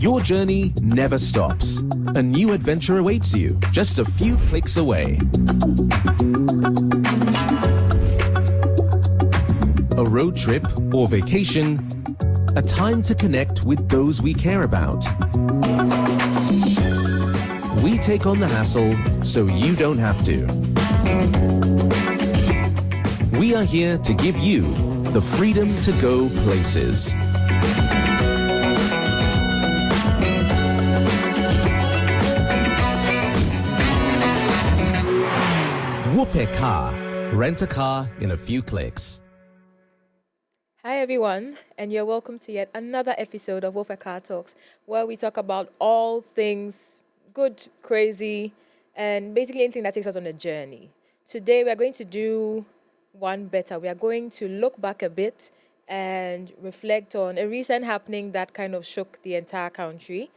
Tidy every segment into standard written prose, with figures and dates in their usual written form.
Your journey never stops. A new adventure awaits you just a few clicks away. A road trip or vacation, a time to connect with those we care about. We take on the hassle so you don't have to. We are here to give you the freedom to go places. WopeCar. Rent a car in a few clicks. Hi everyone, and you're welcome to yet another episode of WopeCar Talks, where we talk about all things good, crazy, and basically anything that takes us on a journey. Today we are going to do one better. We are going to look back a bit and reflect on a recent happening that kind of shook the entire country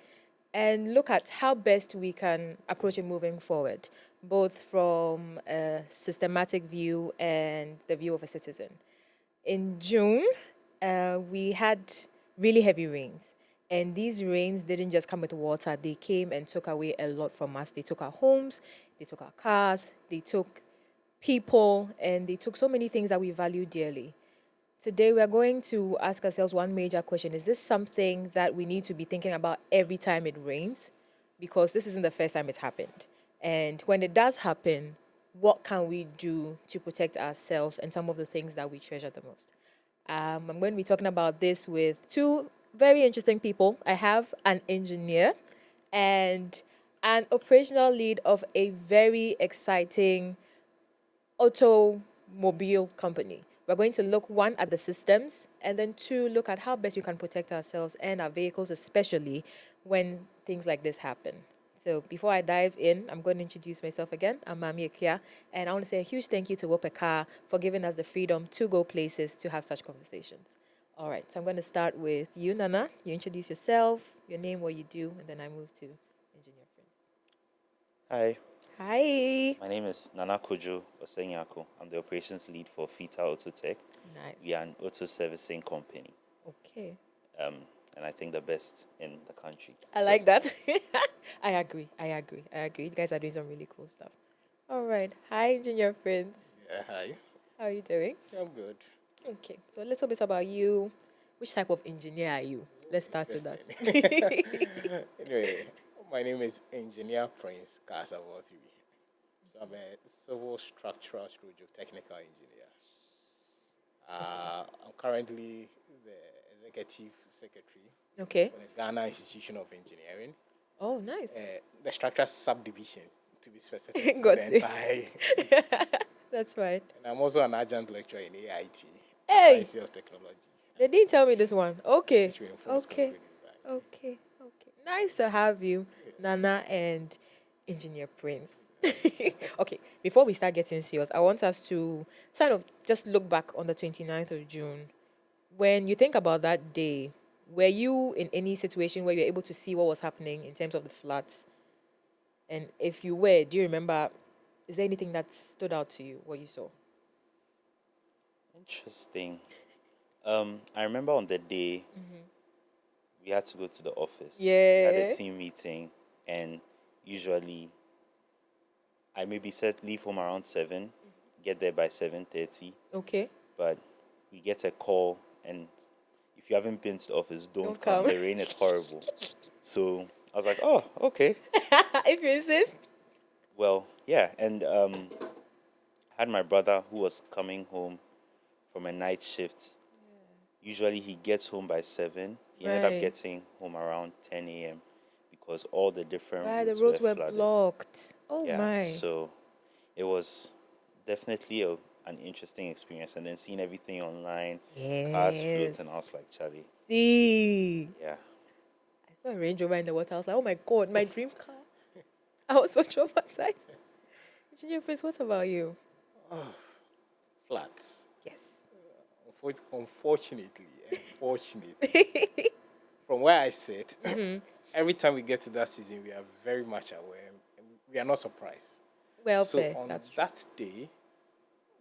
and look at how best we can approach it moving forward, both from a systematic view and the view of a citizen. In June, we had really heavy rains. And these rains didn't just come with water. They came and took away a lot from us. They took our homes, they took our cars, they took people, and they took so many things that we value dearly. Today, we are going to ask ourselves one major question. Is this something that we need to be thinking about every time it rains? Because this isn't the first time it's happened. And when it does happen, what can we do to protect ourselves and some of the things that we treasure the most? I'm going to be talking about this with two very interesting people. I have an engineer and an operational lead of a very exciting automobile company. We're going to look, one, at the systems, and then two, look at how best we can protect ourselves and our vehicles, especially when things like this happen. So before I dive in, I'm going to introduce myself again. I'm Mami Akua, and I want to say a huge thank you to WopeCar for giving us the freedom to go places to have such conversations. All right, so I'm going to start with you, Nana. You introduce yourself, your name, what you do, and then I move to Engineer Prince. Hi, Hi. my name is Nana Kwadwo Osei Nyarko. I'm the operations lead for Fita Autotech. Nice. We are an auto servicing company, Okay. and I think the best in the country. I like that. I agree. You guys are doing some really cool stuff. All right. Hi, Engineer Prince. Yeah, hi. How are you doing? I'm good. Okay. So a little bit about you. Which type of engineer are you? Let's start with that. Anyway, my name is Engineer Prince Kas-Avotri. So I'm a civil structural technical engineer. I'm currently the executive secretary Okay. for the Ghana Institution of Engineering. Oh, nice. The Structural Subdivision, to be specific. Got the it. entire- That's right. And I'm also an adjunct lecturer in AIT, Hey! Science of Technology. They didn't tell me this one. Okay. Which reinforces Okay. concrete design. Okay. Nice to have you, Nana and Engineer Prince. Okay, before we start getting serious, I want us to sort of just look back on the 29th of June. When you think about that day, were you in any situation where you were able to see what was happening in terms of the floods? And if you were, do you remember, is there anything that stood out to you, what you saw? Interesting. I remember on the day we had to go to the office. We had Yeah. a team meeting, and usually I maybe said leave home around 7, get there by 7:30. Okay. But we get a call, and if you haven't been to the office, don't Don't come. come. The rain is horrible. So I was like, oh, okay. If you insist. Well, yeah, and I had my brother who was coming home from a night shift. Usually he gets home by 7. He ended Right. up getting home around 10 a.m. because all the different Right, the roads roads were flooded. blocked. Oh Yeah, my. so it was definitely an interesting experience. And then seeing everything online, cars Yes. floating, I was like, Charlie, See. yeah. I saw a Range Rover in the water. I was like, oh my God, my dream car. I was so traumatized. Engineer Prince, what about you? Flats. Yes. Unfortunately, from where I sit, every time we get to that season, we are very much aware. We are not surprised. Well, So fair. on That's true. that day,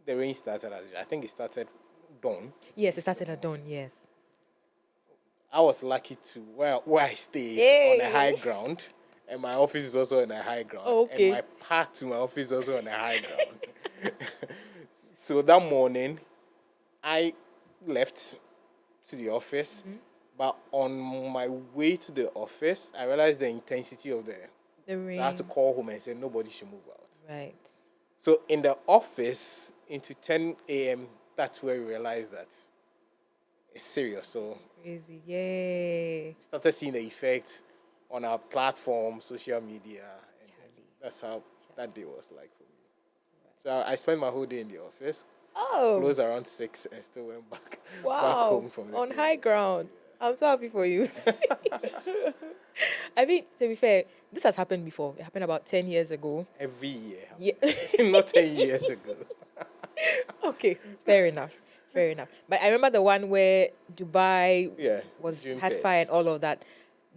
the rain started I think it started dawn. Yes, it started at dawn, yes. I was lucky to where I stay is on a high ground, and my office is also on a high ground. Oh, okay. And my path to my office is also on a high ground. So that morning, I left to the office, but on my way to the office, I realized the intensity of the rain. So I had to call home and say nobody should move out. Right. So in the office, into 10 a.m., that's where we realized that it's serious. So Crazy. Yay. started seeing the effects on our platform, social media, and that's how that day was like for me. So I spent my whole day in the office. Closed around 6 and still went back home from the on same high day. ground. I'm so happy for you. I mean, to be fair, this has happened before. It happened about 10 years ago. Every year. Yeah. Not 10 years ago. Okay, fair enough. Fair enough. But I remember the one where Dubai June had 1st. fire and all of that.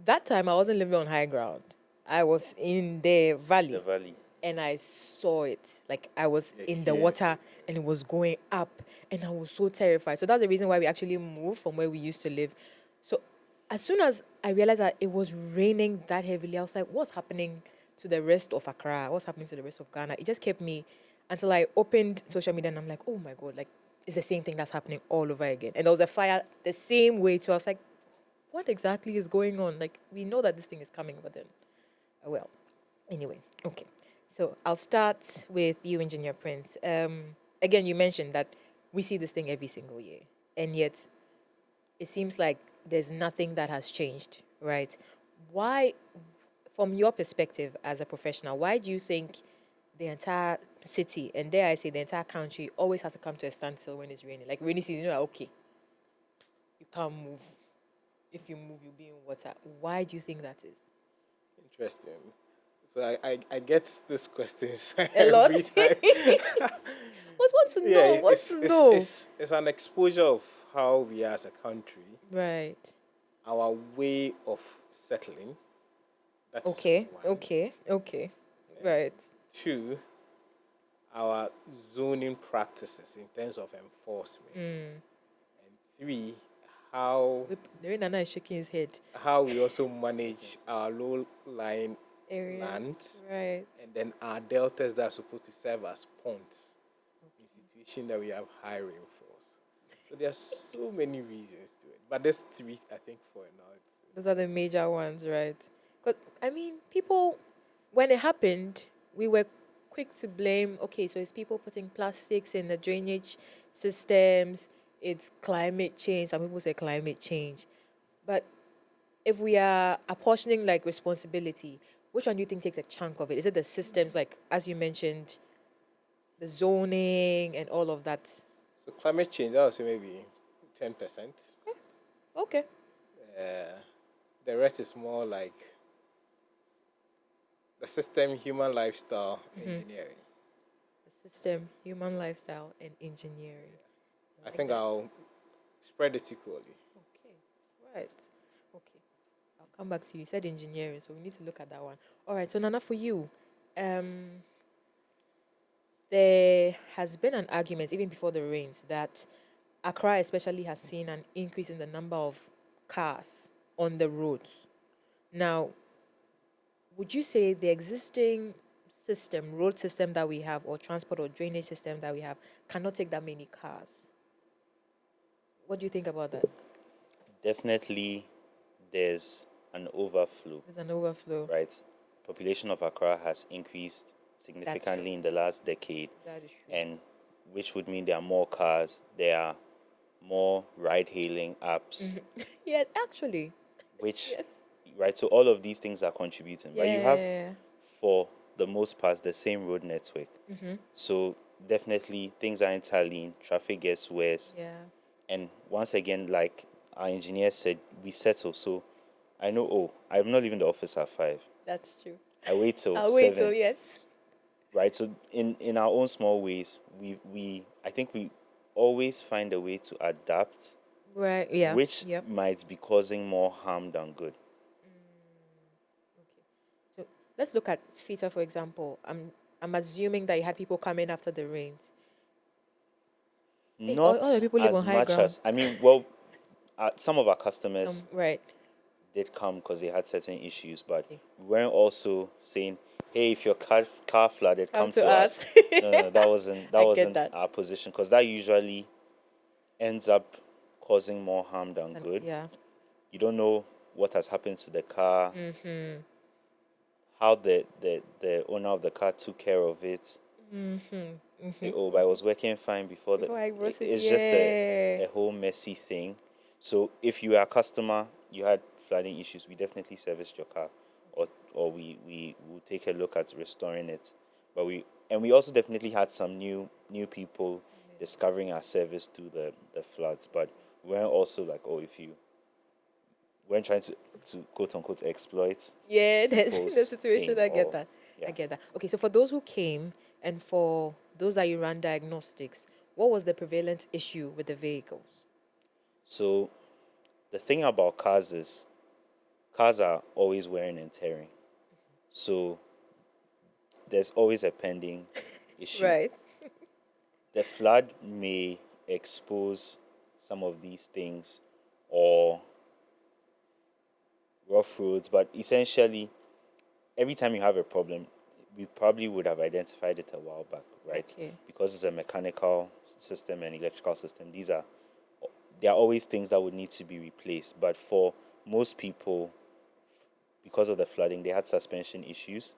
That time I wasn't living on high ground. I was in the valley. The valley. And I saw it. Like I was in the here. water and it was going up and I was so terrified. So that's the reason why we actually moved from where we used to live. So as soon as I realized that it was raining that heavily, I was like, what's happening to the rest of Accra? What's happening to the rest of Ghana? It just kept me until I opened social media and I'm like, oh my God, like it's the same thing that's happening all over again. And there was a fire the same way too. I was like, what exactly is going on? Like we know that this thing is coming, but then, well, anyway, okay. So I'll start with you, Engineer Prince. Again, you mentioned that we see this thing every single year, and yet it seems like there's nothing that has changed, right? Why, from your perspective as a professional, why do you think the entire city, and dare I say the entire country, always has to come to a standstill when it's raining? Like rainy season, you're like, okay, you can't move. If you move, you'll be in water. Why do you think that is? Interesting. So I get these questions A lot. every time. What's want to know? What's to know? It's an exposure of how we are as a country, Right. our way of settling. That's Okay. one. Okay. Right. 2, our zoning practices in terms of enforcement. And 3, how Nana is shaking his head. we also manage our low-lying Area. lands, Right. and then our deltas that are supposed to serve as ponds in situation that we have high rainfalls. So there are so many reasons to it, but there's 3, I think, for now. Those are the major ones, right? Because, I mean, people, when it happened, we were quick to blame, okay, so it's people putting plastics in the drainage systems, it's climate change. Some people say climate change. But if we are apportioning, like, responsibility, which one do you think takes a chunk of it? Is it the systems, like, as you mentioned, the zoning and all of that? So climate change, I would say maybe 10%. Okay. The rest is more like the system, human lifestyle, engineering. The system, human lifestyle, and engineering. I think I'll spread it equally. Okay, right. Okay, I'll come back to you. You said engineering, so we need to look at that one. All right, so Nana, for you, there has been an argument, even before the rains, that Accra especially has seen an increase in the number of cars on the roads. Now, would you say the existing system, road system that we have, or transport or drainage system that we have, cannot take that many cars? What do you think about that? Definitely, there's an overflow, There's an overflow. right? Population of Accra has increased significantly in the last decade, That is true. and which would mean there are more cars, there are more ride-hailing apps, Yes, actually. which, Yes. right? So all of these things are contributing, but you have, Yeah. for the most part, the same road network. So definitely things are interlinked, traffic gets worse, Yeah. and once again, like our engineer said, we settle. So I know, I'm not leaving the office at 5. That's true. I wait till I'll 7. wait till, yes. Right. So in our own small ways, I think we always find a way to adapt, Right, yeah. which Yep. might be causing more harm than good. So let's look at Fita, for example. I'm assuming that you had people come in after the rains. Not all the people live as on high much ground. as, I mean, well, some of our customers Right. did come because they had certain issues, but Okay. we weren't also saying, "Hey, if your car flooded, come to us." us. No, that wasn't I get wasn't that. our position, because that usually ends up causing more harm than And- good. Yeah. You don't know what has happened to the car, Mm-hmm. how the owner of the car took care of it. Say, oh, but I was working fine before Before I brought it, it's just a whole messy thing. So if you are a customer, you had flooding issues, we definitely serviced your car, or we will take a look at restoring it. But we also definitely had some new people discovering our service through the floods. But we weren't also like, oh, if you weren't trying to quote unquote exploit. Yeah, that's the people's situation. pain I get or- that. I yeah. get that. Okay, so for those who came and for those that you ran diagnostics, what was the prevalent issue with the vehicles? So the thing about cars is cars are always wearing and tearing. So there's always a pending issue. Right. The flood may expose some of these things or rough roads, but essentially every time you have a problem, we probably would have identified it a while back, right? Okay. Because it's a mechanical system and electrical system. There are always things that would need to be replaced. But for most people, because of the flooding, they had suspension issues,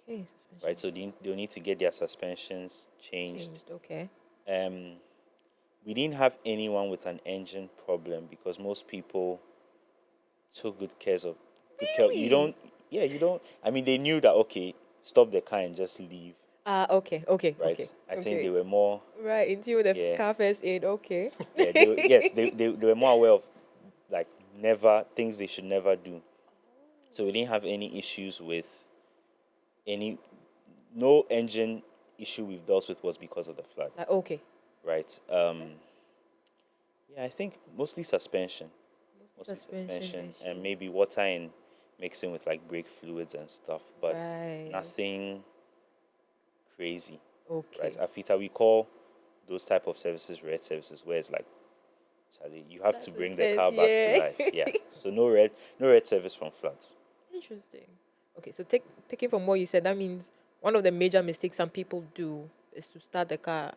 Okay, suspension right? So they'll need to get their suspensions changed. changed. Okay. We didn't have anyone with an engine problem because most people took good care of. You don't. Yeah, you don't. I mean, they knew that. Okay, stop the car and just leave. Okay. Right. Okay. I think they were more. Right, into the Yeah. car first aid. Okay. Yeah. They were more aware of like things they should never do. So we didn't have any issues with no engine issue we've dealt with was because of the flood. Okay. Right. Yeah, I think mostly suspension. Mostly Suspension issue. and maybe water and mixing with like brake fluids and stuff, but Right. nothing crazy. Okay. Right. At Fita, we call those type of services red services, where it's like, Charlie, you have to That's bring the intense, car back yeah. to life. Yeah. So no red service from floods. Interesting. Okay, so picking from what you said, that means one of the major mistakes some people do is to start the car,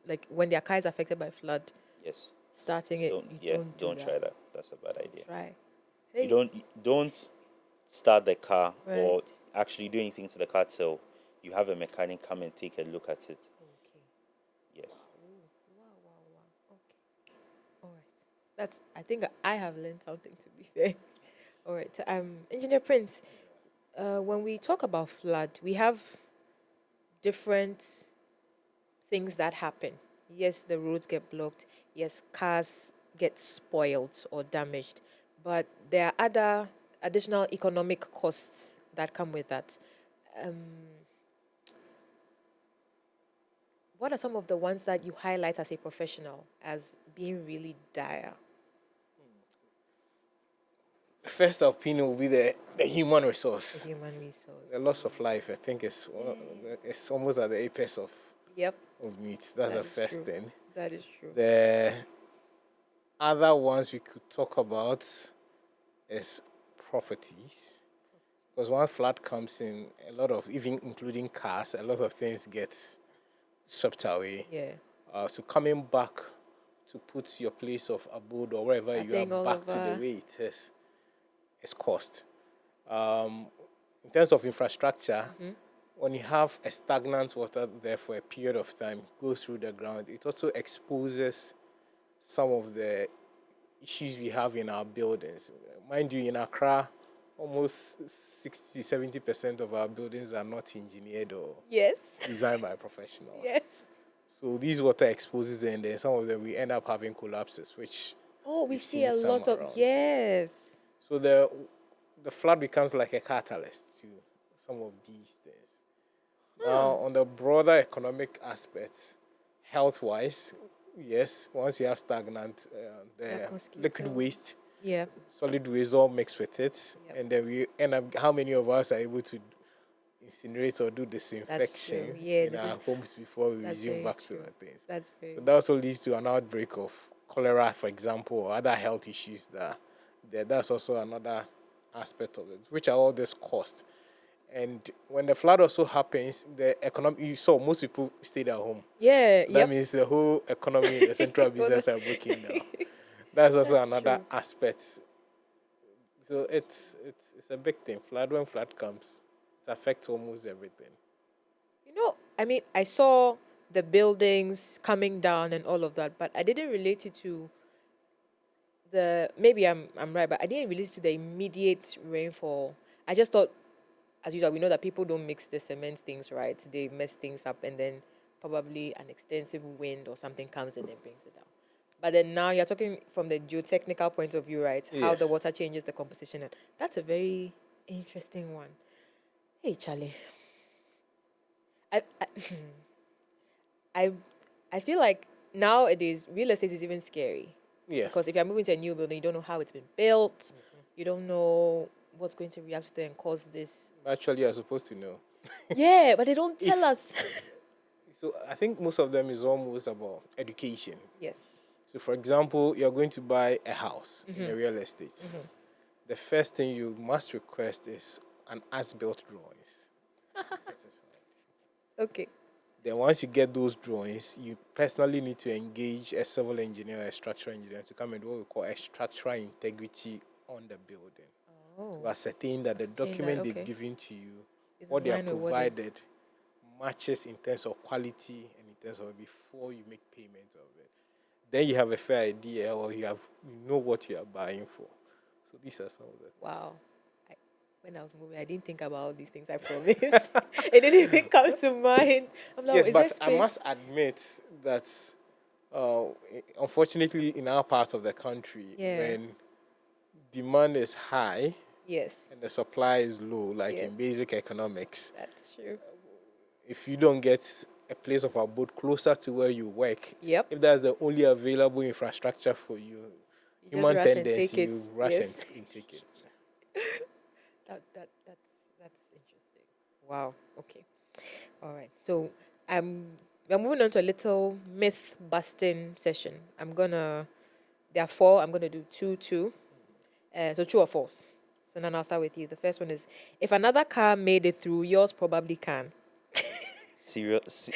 like when their car is affected by flood, Yes. starting it. Don't try that. That's a bad idea. Try. You don't start the car or Right. actually do anything to the car till you have a mechanic come and take a look at it. Okay. Yes. Wow. Okay. All right. I think I have learned something, to be fair. All right. Engineer Prince, when we talk about flood, we have different things that happen. Yes, the roads get blocked. Yes, cars get spoiled or damaged. But there are other additional economic costs that come with that. What are some of the ones that you highlight as a professional as being really dire? First opinion will be the human The resource. human resource. The loss of life, I think, it's almost at the apex of Yep, meat. That's That the is first true. thing. that is true. The other ones we could talk about is properties. Because when flood comes in, a lot of, even including cars, a lot of things get swept away. Yeah. So coming back to put your place of abode or wherever you Starting are all back to the over. way it is cost. In terms of infrastructure, when you have a stagnant water there for a period of time, goes through the ground, it also exposes some of the issues we have in our buildings. Mind you, in Accra, almost 60-70% of our buildings are not engineered or Yes. designed by professionals. Yes. So these water exposes them, and then some of them we end up having collapses, which Oh, we we've see seen a some lot of around. yes. So the flood becomes like a catalyst to some of these things. Now, on the broader economic aspects, health-wise, yes, once you have stagnant, the Like mosquito. liquid waste, Yeah. solid waste all mixed with it, Yep. and then we end up, how many of us are able to incinerate or do disinfection true. Yeah, in our homes before we that's resume very back to true. our things? That's very So that also leads to an outbreak of cholera, for example, or other health issues that's also another aspect of it, which are all this cost. And when the flood also happens, the economy, you saw most people stayed at home. Yeah. So that means the whole economy in the central business are breaking down. That's also That's another true. aspect. So it's a big thing. When flood comes, it affects almost everything. I mean, I saw the buildings coming down and all of that, but I didn't relate it to maybe I'm right, but I didn't relate it to the immediate rainfall. I just thought, as usual, we know that people don't mix the cement things right. They mess things up, and then probably an extensive wind or something comes and then brings it down. But then now you're talking from the geotechnical point of view, right? How the Yes. water changes the composition. And that's a very interesting one. Hey, Charlie. I, I, I, I feel like nowadays real estate is even scary. Yeah. Because if you're moving to a new building, you don't know how it's been built. You don't know what's going to react to it and cause this. Actually, you're supposed to know. Yeah, but they don't tell us. So I think most of them is almost about education. Yes. So, for example, you're going to buy a house in a real estate. The first thing you must request is an as-built drawings. Okay. Then once you get those drawings, you personally need to engage a civil engineer or a structural engineer to come and do what we call a structural integrity on the building. To ascertain that the document they've given to you, Is what in they have line with what is- provided, matches in terms of quality and in terms of before you make payment of it. Then you have a fair idea, or you know what you are buying for. So these are some of the Wow. When I was moving, I didn't think about all these things, I promise. It didn't even come to mind. I'm like, yes, is but there I space? must admit that unfortunately in our part of the country, Yeah. when demand is high Yes, and the supply is low, like Yes. in basic economics, that's true. if you don't get a place of abode closer to where you work, Yep. if that's the only available infrastructure for you, You just human rush and tendency, take it. you rush Yes. and take it. That's interesting. Wow. Okay. All right. So we're moving on to a little myth busting session. There are four. I'm gonna do two. So true or false. So now I'll start with you. The first one is, if another car made it through, yours probably can. Serious,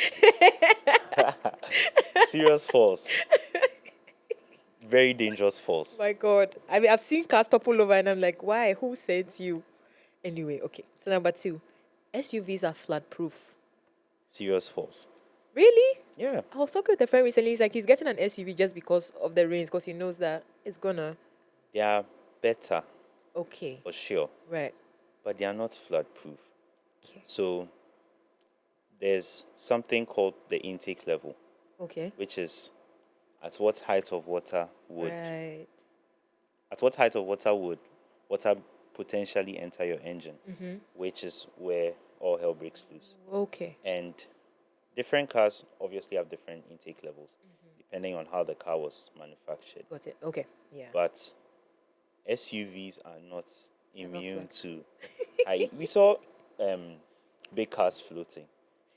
serious false. Very dangerous false. My God. I mean, I've seen cars topple over and I'm like, why? Who sent you? Anyway, okay. So number two, SUVs are flood proof. Serious false. Really? Yeah. I was talking with a friend recently. He's like, he's getting an SUV just because of the rains, because he knows that it's gonna. They are better Okay. for sure, Right. but they are not flood proof. Okay. So there's something called the intake level, Okay. which is at what height of water would Right. water potentially enter your engine, which is where all hell breaks loose. Okay. And different cars obviously have different intake levels depending on how the car was manufactured. Got it. Okay. Yeah. But SUVs are not immune flood. to high. We saw big cars floating,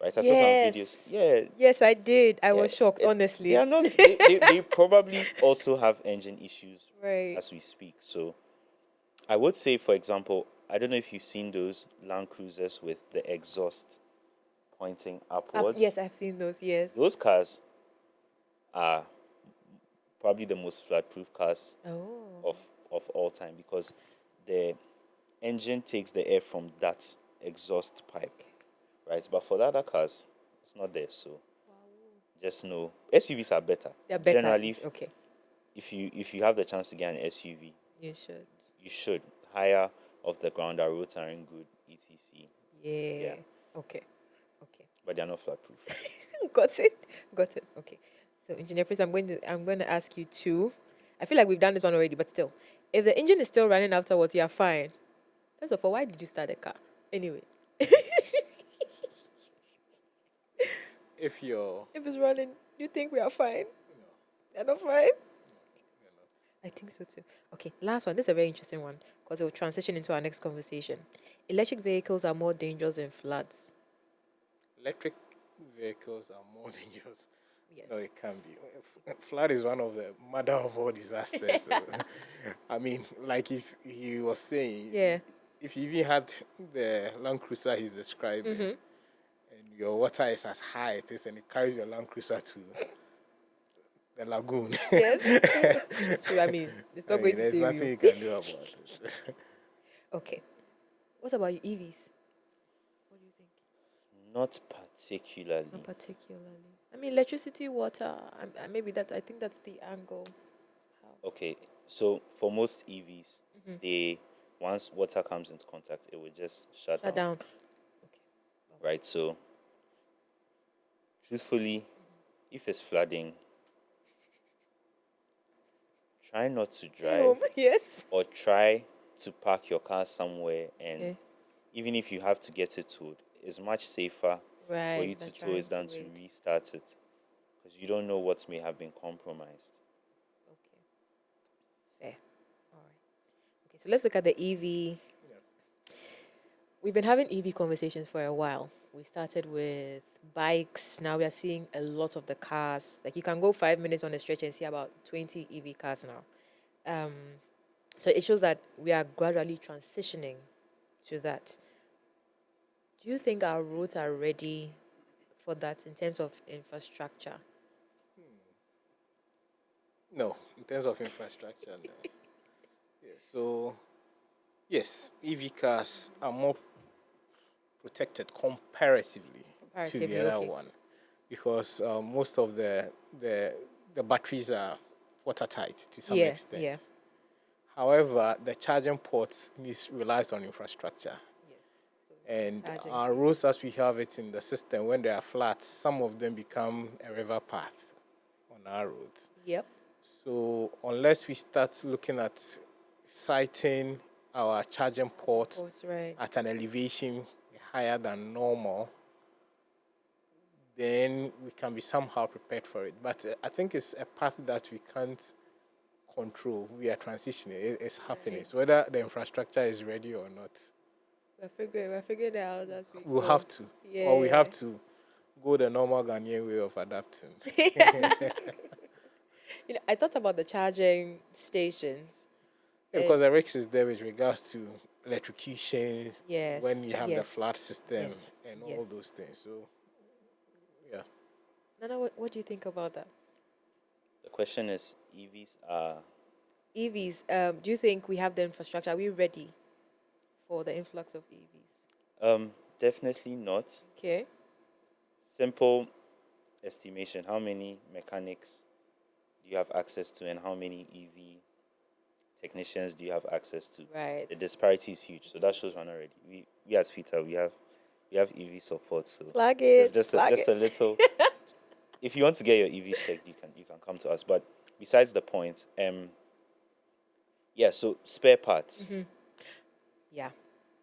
right? I saw some Yes. videos. Yeah, Yes, I did. I was shocked, it- honestly. They are not. They probably also have engine issues Right. as we speak. So I would say, for example, I don't know if you've seen those Land Cruisers with the exhaust pointing upwards. Yes, I've seen those. Yes. Those cars are probably the most flood-proof cars Oh. of all time, because the engine takes the air from that exhaust pipe, right? But for the other cars, it's not there. So just know SUVs are better. They're better. Generally, Okay. if you have the chance to get an SUV, You should. you should. Higher off the ground, our roads aren't good, etc. Yeah. Okay. Okay. But they're not flood-proof. Got it. Got it. Okay. So, Engineer Prince, I'm going to ask you two. I feel like we've done this one already, but still, if the engine is still running afterwards, you're fine. First of all, why did you start the car? Anyway, If you're if it's running, you think we are fine? You're not fine. I think so too. Okay, last one. This is a very interesting one because it will transition into our next conversation. Electric vehicles are more dangerous in floods. electric vehicles are more dangerous. Yes. No, it can't be. Flood is one of the mother of all disasters. So, I mean, like he was saying, Yeah. if you even had the Land Cruiser he's describing, and your water is as high it is, and it carries your Land Cruiser to the lagoon. Yes. It's true. I mean, it's not going to there's save nothing you. you can do about it. Okay. What about your EVs? What do you think? Not particularly. Not particularly. I mean, electricity, water. Maybe that. I think that's the angle. Okay, so for most EVs, they once water comes into contact, it will just shut down. Okay. Right. So, truthfully, if it's flooding, try not to drive, Yes. or try to park your car somewhere, and Okay. even if you have to get it towed, it's much safer Right. for you to tow it than to restart it, because you don't know what may have been compromised. Okay. Fair. All right. Okay, so let's look at the EV. We've been having EV conversations for a while. We started with bikes. Now we are seeing a lot of the cars. Like you can go 5 minutes on the stretch and see about 20 EV cars now. So it shows that we are gradually transitioning to that. Do you think our roads are ready for that in terms of infrastructure? No, in terms of infrastructure, no. Yeah, so, yes, EV cars are more protected comparatively to the other one, because most of the batteries are watertight to some extent. Yeah. However, the charging ports relies on infrastructure. And our roads, as we have it in the system, when they are flat, some of them become a river path on our roads. Yep. So unless we start looking at siting our charging port at an elevation higher than normal, then we can be somehow prepared for it. But I think it's a path that we can't control. We are transitioning. It's happening. So whether the infrastructure is ready or not, we're figuring it out as we we'll go. have to. Yeah. Or we have to go the normal Ghanaian way of adapting. I thought about the charging stations. Because the risk is there with regards to electrocution, Yes, when you have the yes, flat system yes, and yes. all those things. So, yeah. Nana, what do you think about that? The question is, EVs are... EVs, do you think we have the infrastructure? Are we ready for the influx of EVs? Definitely not. Okay. Simple estimation. How many mechanics do you have access to, and how many EV technicians do you have access to? Right. The disparity is huge. So that shows one already. We at Fita, we have EV support. So plug it. Just a little. If you want to get your EV checked, you can come to us. But besides the point, so spare parts. Mm-hmm. Yeah.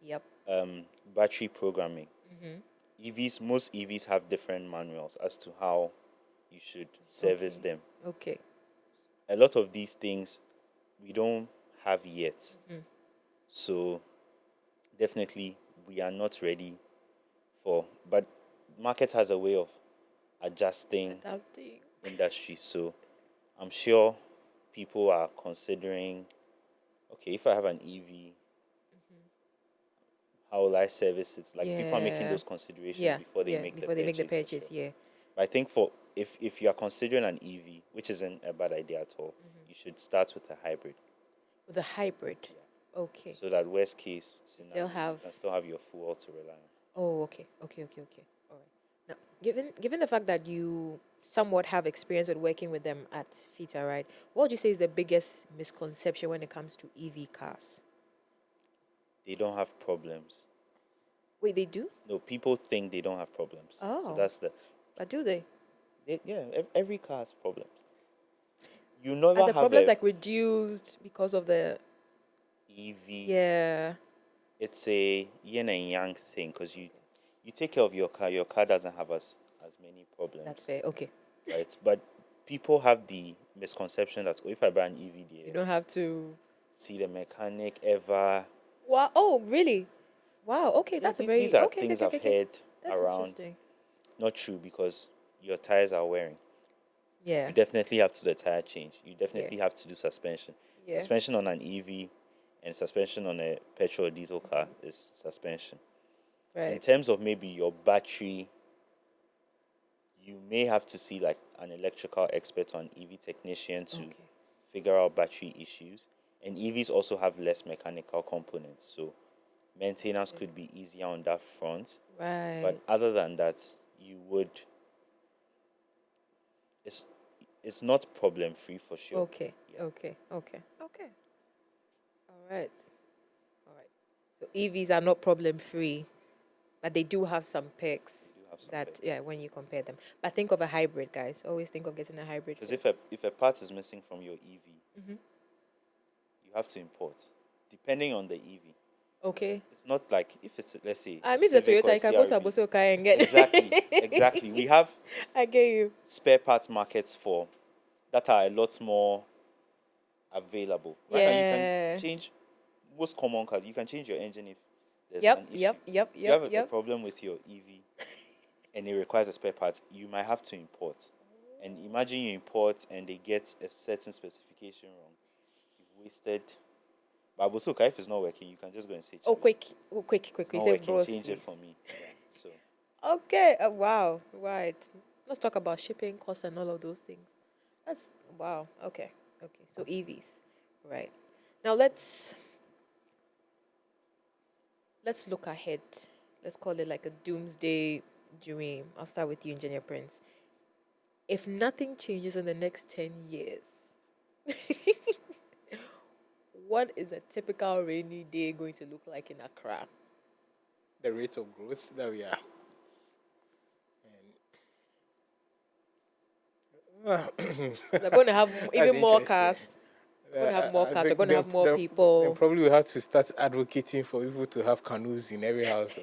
Yep. Battery programming. Mm-hmm. Most EVs have different manuals as to how you should service them. Okay. A lot of these things we don't have yet. Mm-hmm. So definitely we are not ready but market has a way of adapting industry. So I'm sure people are considering, okay, if I have an EV, how will I service it? Like people are making those considerations before they make the purchase. Yeah. But I think if you are considering an EV, which isn't a bad idea at all, you should start with a hybrid. With a hybrid. Yeah. Okay. So that worst case scenario, you can still have your fuel to rely on. Oh, okay. All right. Now, given the fact that you somewhat have experience with working with them at Fita, right? What would you say is the biggest misconception when it comes to EV cars? They don't have problems. Wait, they do? No, people think they don't have problems. Oh. So that's But do they? Every car has problems. You never Are the have problems like reduced because of the EV? Yeah. It's a yin and yang thing, because you take care of your car doesn't have as many problems. That's fair. Okay. Right, but people have the misconception that if I buy an EV, you don't have to see the mechanic ever. Wow! Oh, really? Wow. Okay, that's these are things I've heard that's around. Interesting. Not true, because your tires are wearing. Yeah. You definitely have to do the tire change. You definitely have to do suspension. Yeah. Suspension on an EV and suspension on a petrol or diesel car is suspension. In Right. terms of maybe your battery, you may have to see like an electrical expert or an EV technician to figure out battery issues. And EVs also have less mechanical components, so maintenance could be easier on that front. Right. But other than that, you would. It's not problem free for sure. Okay. Yeah. Okay. All right. So EVs are not problem free, but they do have some perks You have some that perks. when you compare them. But think of a hybrid, guys. Always think of getting a hybrid. Because first. if a part is missing from your EV, Mm-hmm. you have to import, depending on the EV. Okay. It's not like if it's, let's say, I mean, the Civic or Toyota, you can go to CR-V. Abosokai and get Exactly. We have I get you. spare parts markets for that are a lot more available. Right now, you Yeah. can change most common cars. You can change your engine if there's Yep. an issue. Yep. You have a problem with your EV and it requires a spare part, you might have to import. And imagine you import and they get a certain specification wrong. You've wasted. But Abosoka, if it's not working, you can just go and say, Quick. It's You not say, working, bros, change it please. for me. Yeah. So Okay. Wow. Right. Let's talk about shipping costs and all of those things. That's wow. Okay. So EVs, right? Now let's look ahead. Let's call it like a doomsday dream. I'll start with you, Engineer Prince. If nothing changes in the next 10 years, what is a typical rainy day going to look like in Accra? The rate of growth that we are. We're going to have even more cars. We're going to have more I cars. We're think going to have more then people. probably we have to start advocating for people to have canoes in every house.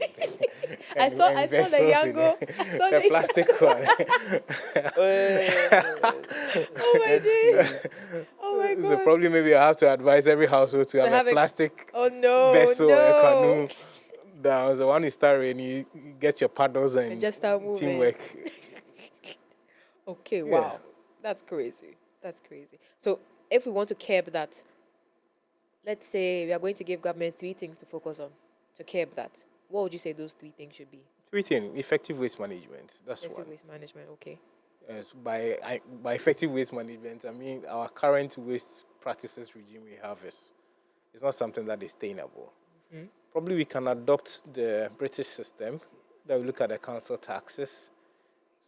I saw the Yango. The plastic one. Oh my days. Oh my So god. probably maybe I have to advise every household to have a plastic Oh no. vessel or a no. canoe. That so when it start raining, you get your paddles and just start moving. teamwork. Okay, wow. Yes. That's crazy. So if we want to curb that, let's say we are going to give government 3 things to focus on to curb that. What would you say those 3 things should be? 3 things: effective waste management. That's Effective one. waste management, okay. By effective waste management, I mean our current waste practices regime we have is not something that is sustainable. Mm-hmm. Probably we can adopt the British system that we look at the council taxes.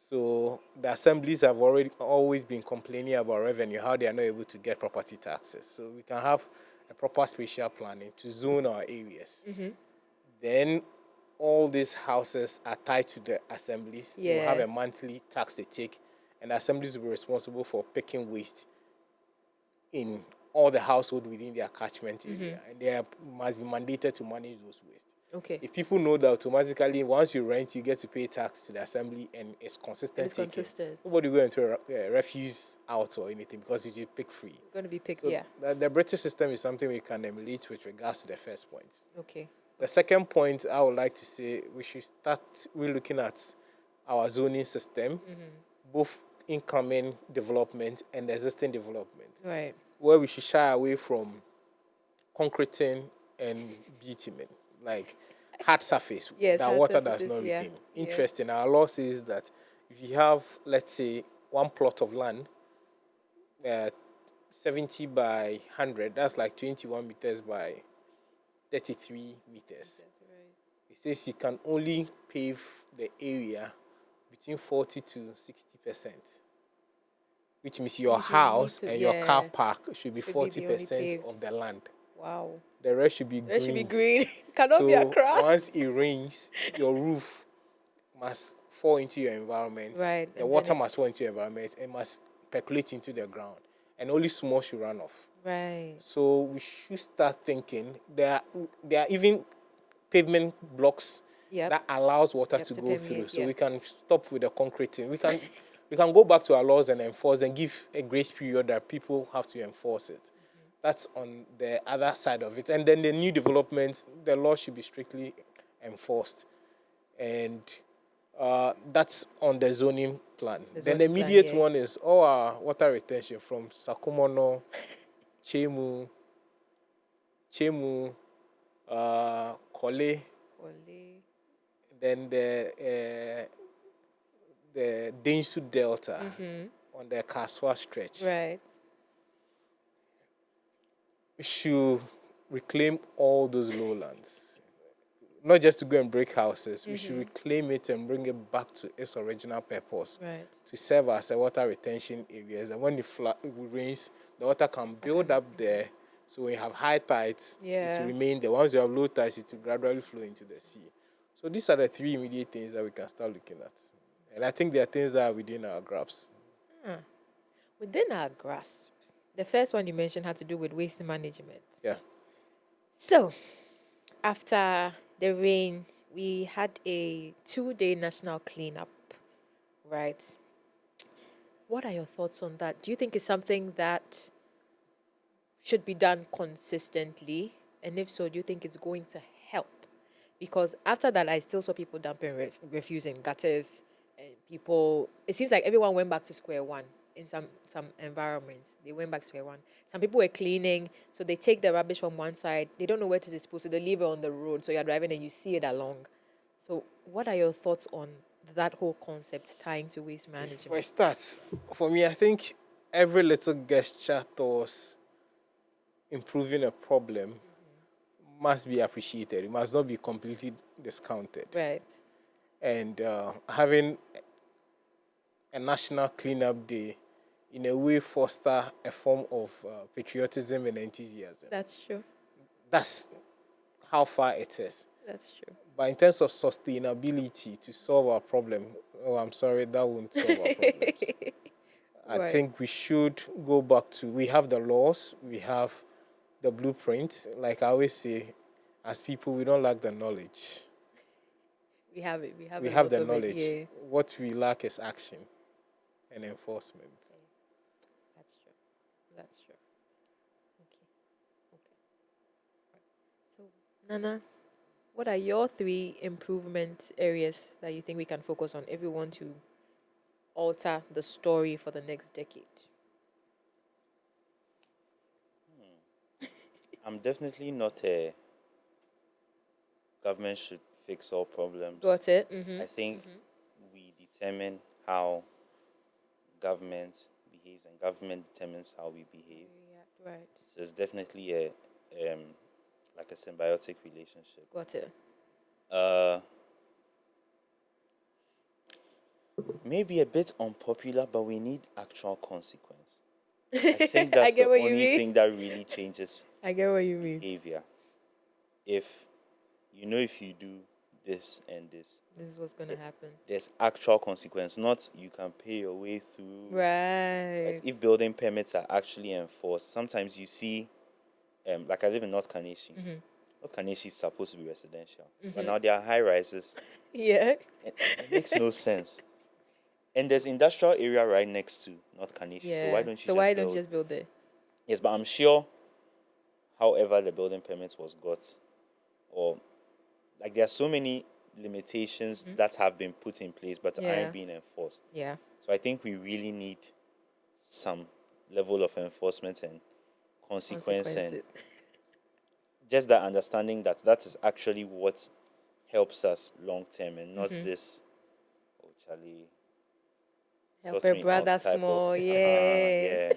So the assemblies have always been complaining about revenue, how they are not able to get property taxes. So we can have a proper spatial planning to zone our areas. Mm-hmm. Then all these houses are tied to the assemblies. They will have a monthly tax they take, and the assemblies will be responsible for picking waste in all the households within their catchment area, and they must be mandated to manage those waste. Okay. If people know that automatically, once you rent, you get to pay tax to the assembly, and it's consistent. Nobody going to refuse out or anything because you pick free. It's going to be picked, So yeah. the British system is something we can emulate with regards to the first point. Okay. The second point I would like to say, we should start relooking at our zoning system, both incoming development and existing development. Right. Where we should shy away from concreting and bitumen, like hard surface Yes, that hard water does surfaces, not yeah. retain. Interesting. Our law says that if you have, let's say, one plot of land, 70 by 100, that's like 21 meters by 33 meters. That's right. It says you can only pave the area between 40 to 60%, which means your Means you house need to- and your car park should be Should be the only 40% paved. of the land. Wow. The rest should be That should be green. green. Cannot be So Accra. once it rains, your roof must fall into your environment. Right, The and water then must fall into your environment and must percolate into the ground. And only small should run off. Right. So we should start thinking there are even pavement blocks Yep. that allows water Yep, to to go permeate, through. So yeah. we can stop with the concreting. We can go back to our laws and enforce and give a grace period that people have to enforce it. That's on the other side of it. And then the new developments, the law should be strictly enforced. And That's on the zoning plan. The Then the zoning plan, immediate yeah. one is all our water retention from Sakumono, Chemu, Kole, Ole. then the Densu Delta on the Kas-Avotri stretch. Right. We should reclaim all those lowlands. Not just to go and break houses, we should reclaim it and bring it back to its original purpose. Right. To serve as a water retention areas. And when it rains, the water can build up there. So when you have high tides, it will remain there. Once you have low tides, it will gradually flow into the sea. So these are the three immediate things that we can start looking at. And I think there are things that are within our grasp. Within our grasp, the first one you mentioned had to do with waste management. Yeah. So, after the rain, we had a 2-day national cleanup, right? What are your thoughts on that? Do you think it's something that should be done consistently? And if so, do you think it's going to help? Because after that, I still saw people dumping refuse in gutters, and people, it seems like everyone went back to square one in some environments. They went back to square one. Some people were cleaning, so they take the rubbish from one side. They don't know where to dispose, so they leave it on the road. So you're driving and you see it along. So what are your thoughts on that whole concept tying to waste management? For a start, for me, I think every little gesture towards improving a problem must be appreciated. It must not be completely discounted. Right. And having a national cleanup day in a way foster a form of patriotism and enthusiasm. That's true. That's how far it is. That's true. But in terms of sustainability to solve our problem, I'm sorry, that won't solve our problems. I think we should go back to, we have the laws, we have the blueprint. Like I always say, as people, we don't lack the knowledge. We have it. We have the knowledge. What we lack is action and enforcement. That's true. That's true. Okay. Right. So, Nana, what are your 3 improvement areas that you think we can focus on if we want to alter the story for the next decade? I'm definitely not a government should fix all problems. Got it. I think we determine how government behaves, and government determines how we behave. Yeah, right. So it's definitely a like a symbiotic relationship. Got it. Maybe a bit unpopular, but we need actual consequence. I think that's I get the what you only mean. thing that really changes I get what you mean. behavior. If you do this and this, This is what's going to happen. there's actual consequence, not you can pay your way through. Right. Like if building permits are actually enforced, sometimes you see, like I live in North Kaneshi. North Kaneshi is supposed to be residential, but now there are high rises. Yeah. It makes no sense. And there's industrial area right next to North Kaneshi, Yeah. so why don't you So why don't you just build there? Yes, but I'm sure, however the building permit was got, or like there are so many limitations that have been put in place but Yeah. aren't being enforced. Yeah. So I think we really need some level of enforcement and consequence and just that understanding that that is actually what helps us long term and not this, oh Charlie, Help suss a me brother out type small, of, yeah. yeah.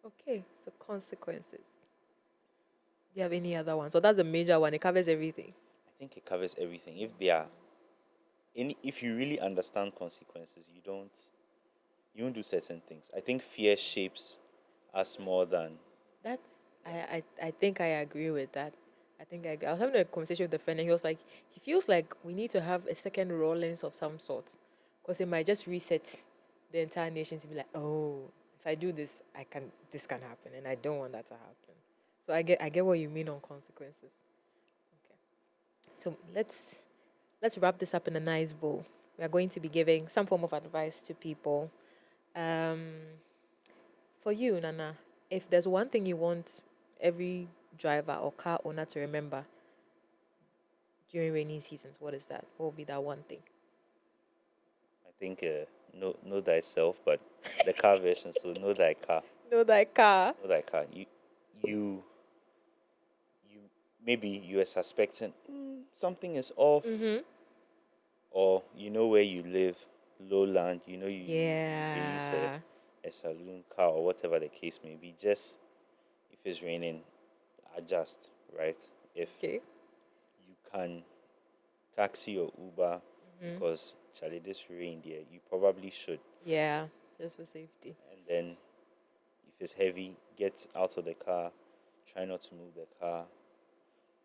Okay, so consequences. Do you have any other ones? So that's a major one. It covers everything. I think it covers everything. If you really understand consequences, you won't do certain things. I think fear shapes us more than. I think I agree with that. I think I agree. I was having a conversation with a friend, and he was like, he feels like we need to have a second Rawlings of some sort, because it might just reset the entire nation to be like, oh, if I do this, this can happen, and I don't want that to happen. So I get what you mean on consequences. Okay. So let's wrap this up in a nice bow. We are going to be giving some form of advice to people. For you, Nana, if there's one thing you want every driver or car owner to remember during rainy seasons? What is that? What will be that one thing? I think know thyself, but the car version. So know thy car. Know thy car. Know thy car. You maybe you are suspecting something is off, or you know where you live, lowland. You know you use a saloon car or whatever the case may be. Just if it's raining, adjust, right? If you can taxi or Uber, because Charlie, this rain there, you probably should. Yeah, just for safety. And then if it's heavy, get out of the car. Try not to move the car.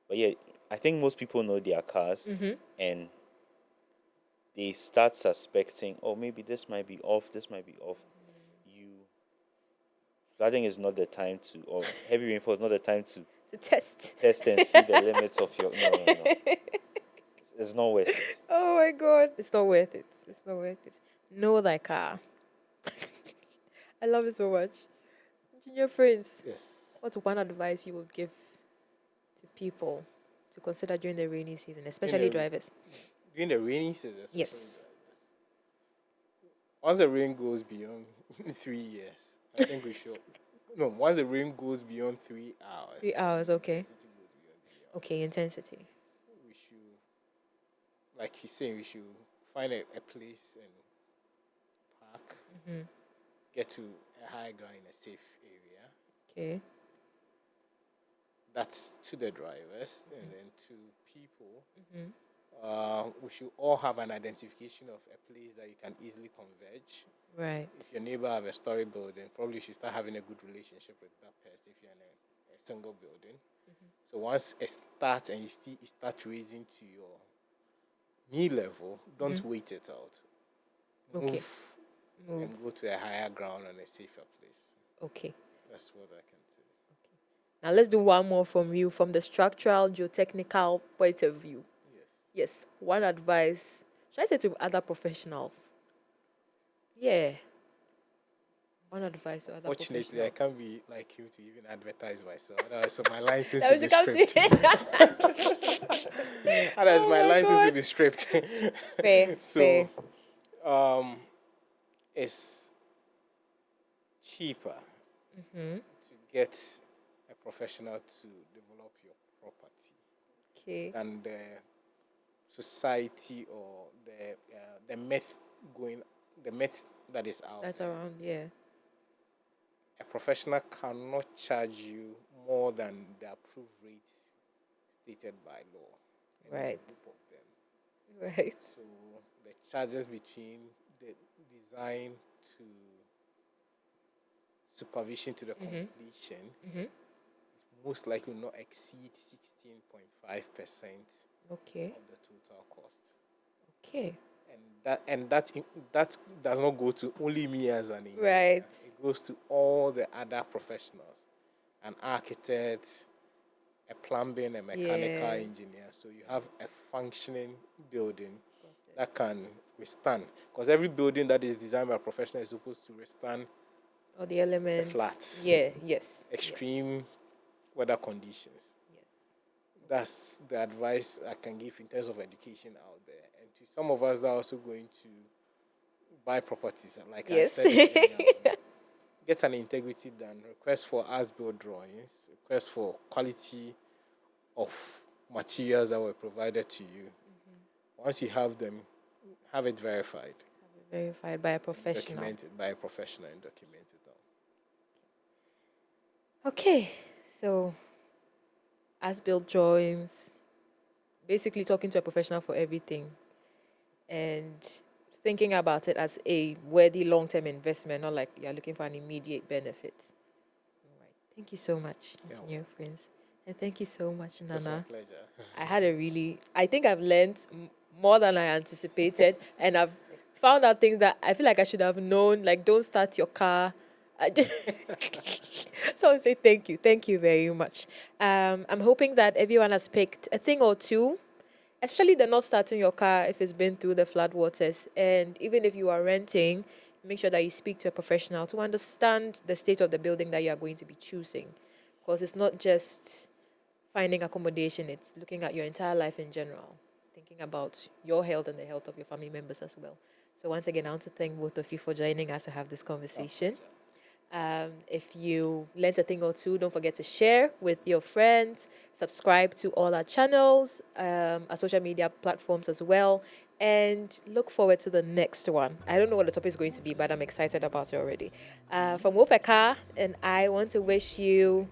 But yeah, I think most people know their cars, and they start suspecting, oh, maybe this might be off, this might be off. Flooding is not the time to, or heavy rainfall is not the time to test and see the limits of your. No. It's not worth it. Oh my God, it's not worth it. It's not worth it. Know thy car. I love it so much. Junior Prince. Yes. What's one advice you would give to people to consider during the rainy season, especially drivers? During the rainy season, especially Yes. drivers. Once the rain goes beyond 3 years, I think we should. No, once the rain goes beyond 3 hours. 3 hours, okay. Intensity goes beyond 3 hours. Okay, intensity. We should, like he's saying, we should find a place and park, get to a high ground in a safe area. Okay. That's to the drivers, and then to people. We should all have an identification of a place that you can easily converge. Right. If your neighbor have a story building, probably you should start having a good relationship with that person if you're in a single building. So once it starts and you start raising to your knee level, don't wait it out. Okay. Move and go to a higher ground and a safer place. Okay. That's what I can say. Now let's do one more from you, from the structural geotechnical point of view. Yes. One advice. Should I say to other professionals? Yeah. One advice to other Fortunately, I professionals. can't be like you to even advertise myself. Otherwise, so my license That will we be should come stripped. to Otherwise, Oh my my license will God. be stripped. Fair. So, it's cheaper to get a professional to develop your property Okay. than the society or the myth that is out That's there. around, yeah. A professional cannot charge you more than the approved rates stated by law. And Right. a group of them. Right. So the charges between the design to supervision to the completion is most likely not exceed 16.5% Okay. of the total cost. Okay. And that does not go to only me as an engineer. Right. It goes to all the other professionals, an architect, a plumbing, a mechanical engineer. So you have a functioning building that can withstand. Because every building that is designed by a professional is supposed to withstand All the elements. flats. Yeah. Yes. extreme weather conditions. That's the advice I can give in terms of education out there. And to some of us that are also going to buy properties, like I said, get an integrity done, request for as-built drawings, request for quality of materials that were provided to you. Once you have them, have it verified. Verified by a professional. Documented by a professional and documented down. Okay. So, as-built drawings, basically talking to a professional for everything and thinking about it as a worthy long-term investment, not like you're looking for an immediate benefit. All right. Thank you so much, Engineer Prince. And thank you so much, It's my Nana. pleasure. I think I've learned more than I anticipated, and I've found out things that I feel like I should have known, like don't start your car. So I would say thank you very much. I'm hoping that everyone has picked a thing or two, especially the not starting your car if it's been through the floodwaters. And even if you are renting, make sure that you speak to a professional to understand the state of the building that you are going to be choosing, because it's not just finding accommodation. It's looking at your entire life in general, thinking about your health and the health of your family members as well. So once again, I want to thank both of you for joining us to have this conversation. If you learned a thing or two, don't forget to share with your friends, subscribe to all our channels, our social media platforms as well, and look forward to the next one. I don't know what the topic is going to be, but I'm excited about it already. From WopeCar, and I want to wish you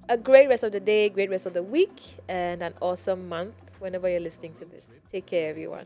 a great rest of the day, great rest of the week, and an awesome month whenever you're listening to this. Take care, everyone.